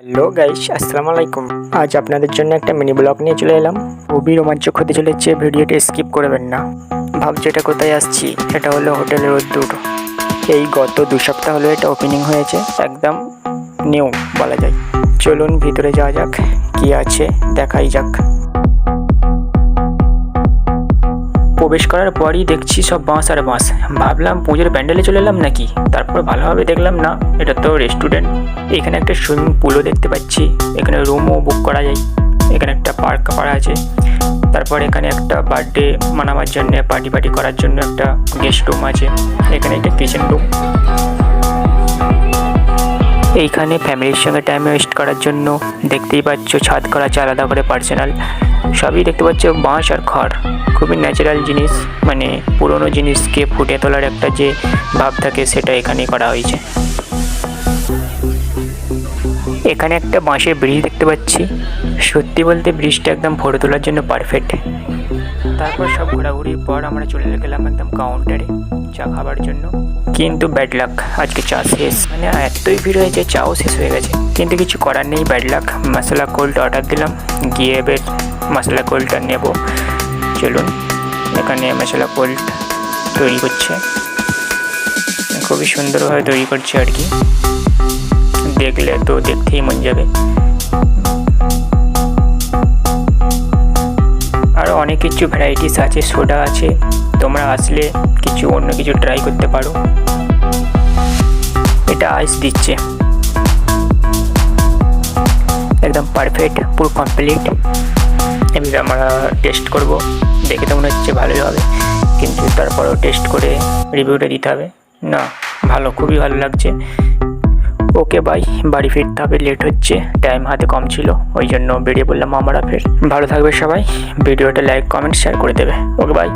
Hello guys, আসসালামু আলাইকুম। আজ আপনাদের জন্য একটা মিনি ব্লগ নিয়ে চলে এলাম। খুবই রোমাঞ্চক হতে চলেছে, ভিডিওটি স্কিপ করবেন না। ভাবছি এটা কোথায় আসছি, এটা হলো হোটেল রোদ্দুর। এই গত 2 সপ্তাহ হলো এটা ওপেনিং হয়েছে, একদম নিউ বলা যায়। চলুন ভিতরে যাওয়া যাক, কি আছে দেখাই যাক। প্রবেশ করার পরই দেখছি সব বাঁশ আর বাঁশ। ভাবলাম পুজোর প্যান্ডেলে চলে এলাম নাকি, তারপর ভালোভাবে দেখলাম না, এটা তো রেস্টুরেন্ট। এখানে একটা সুইমিং পুলও দেখতে পাচ্ছি, এখানে রুমও বুক করা যায়, এখানে একটা পার্ক করা আছে। তারপর এখানে একটা বার্থডে মানাবার জন্য, পার্টি করার জন্য একটা গেস্ট রুম আছে। এখানে একটা কিচেন রুম। এইখানে ফ্যামিলির সঙ্গে টাইম ওয়েস্ট করার জন্য দেখতেই পাচ্ছ ছাদ করা আছে আলাদা করে পার্সোনাল। সবই দেখতে পাচ্ছ বাঁশ আর খড়, খুবই ন্যাচারাল জিনিস, মানে পুরনো জিনিসকে ফুটিয়ে তোলার একটা যে ভাব থাকে সেটা এখানেই করা হয়েছে। এখানে একটা বাঁশের ব্রিজ দেখতে পাচ্ছি, সত্যি বলতে ব্রিজটা একদম ফটো তোলার জন্য পারফেক্ট। তারপর সব ঘোরাঘুরির পর আমরা চলে গেলাম একদম কাউন্টারে চা খাবার জন্য। কিন্তু ব্যাড লাক, আজকে চা শেষ, মানে এতই ভিড় হয়েছে চাও শেষ হয়ে গেছে। কিন্তু কিছু করার নেই, ব্যাড লাক। মশলা কোল্ড অর্ডার দিলাম, গিয়ে এবার মশলা কোল্ডটা নেব। চলুন, এখানে মশলা কোল্ড তৈরি করছে, খুবই সুন্দরভাবে তৈরি করছে আর কি, দেখলে তো দেখতেই মন যাবে। আরও অনেক কিছু ভ্যারাইটিস আছে, সোডা আছে, তোমরা আসলে কিছু অন্য কিছু ট্রাই করতে পারো। এটা আইস দিচ্ছে, একদম পারফেক্ট, পুরো কমপ্লিট। এবার আমরা টেস্ট করব, দেখে তো মনে হচ্ছে ভালোই হবে, কিন্তু তারপরেও টেস্ট করে রিভিউটা দিতে হবে। না ভালো, খুবই ভালো লাগছে। ওকে বাই, বাড়ি ফিরতে হবে, লেট হচ্ছে, টাইম হাতে কম ছিল, ওই জন্য বেরিয়ে পড়লাম আমরা। ফের ভালো থাকবে সবাই, ভিডিওটা লাইক কমেন্ট শেয়ার করে দেবে। Okay bye.